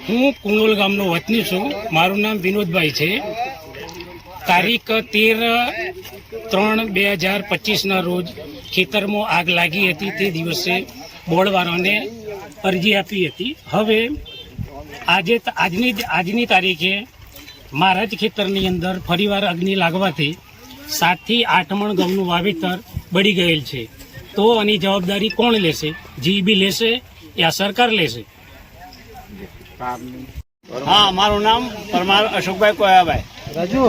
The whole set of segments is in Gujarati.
હું કુણોલ ગામનો વતની છું. મારું નામ વિનોદભાઈ છે. તારીખ 13/3/2025ના રોજ ખેતરમાં આગ લાગી હતી. તે દિવસે બોર્ડવાળાને અરજી આપી હતી. હવે આજની તારીખે મારા જ ખેતરની અંદર ફરીવાર અગ્નિ લાગવાથી 7 થી 8 મણ ઘઉંનું વાવેતર બળી ગયેલ છે. તો આની જવાબદારી કોણ લેશે? જીઈબી લેશે યા સરકાર લેશે? હા, મારું નામ પરમાર અશોકભાઈ કોયાભાઈ.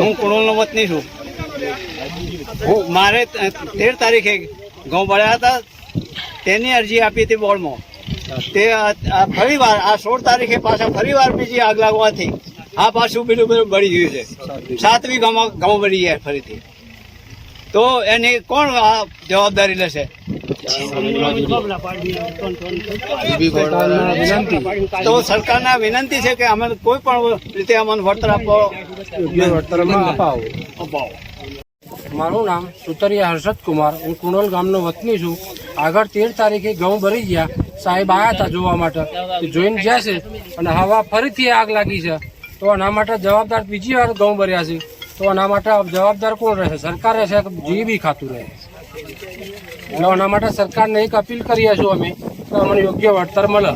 હું કુણોલનો વતની છું. મારે 13 તારીખે ઘઉં બળ્યા હતા, તેની અરજી આપી હતી બોર્ડમાં. તે ફરીવાર આ 16 તારીખે પાછા ફરીવાર બીજી આગ લાગવાથી આ પાછું બીજું બળી ગયું છે. 7મી ઘઉં બળી ગયા ફરીથી. તો એની કોણ આ જવાબદારી લેશે? તો સરકારને વિનંતી છે કે અમે કોઈ પણ રીતે અમને વળતર આપો. મારું નામ સુતરિયા હર્ષદ કુમાર. હું કુણોલ ગામનો વતની છું. આગળ 13 તારીખે ઘઉં ભરી ગયા. સાહેબ આવ્યા હતા જોવા માટે, જોઈને ગયા છે અને હવા ફરીથી આગ લાગી છે. તો આના માટે જવાબદાર બીજી વાર ઘઉં ભર્યા છે. તો આના માટે જવાબદાર કોણ રહેશે? સરકાર રહેશે કે જીઈબી ખાતું રહે? એટલે આના માટે સરકારને એક અપીલ કરીએ છીએ અમે કે અમને યોગ્ય વળતર મળે.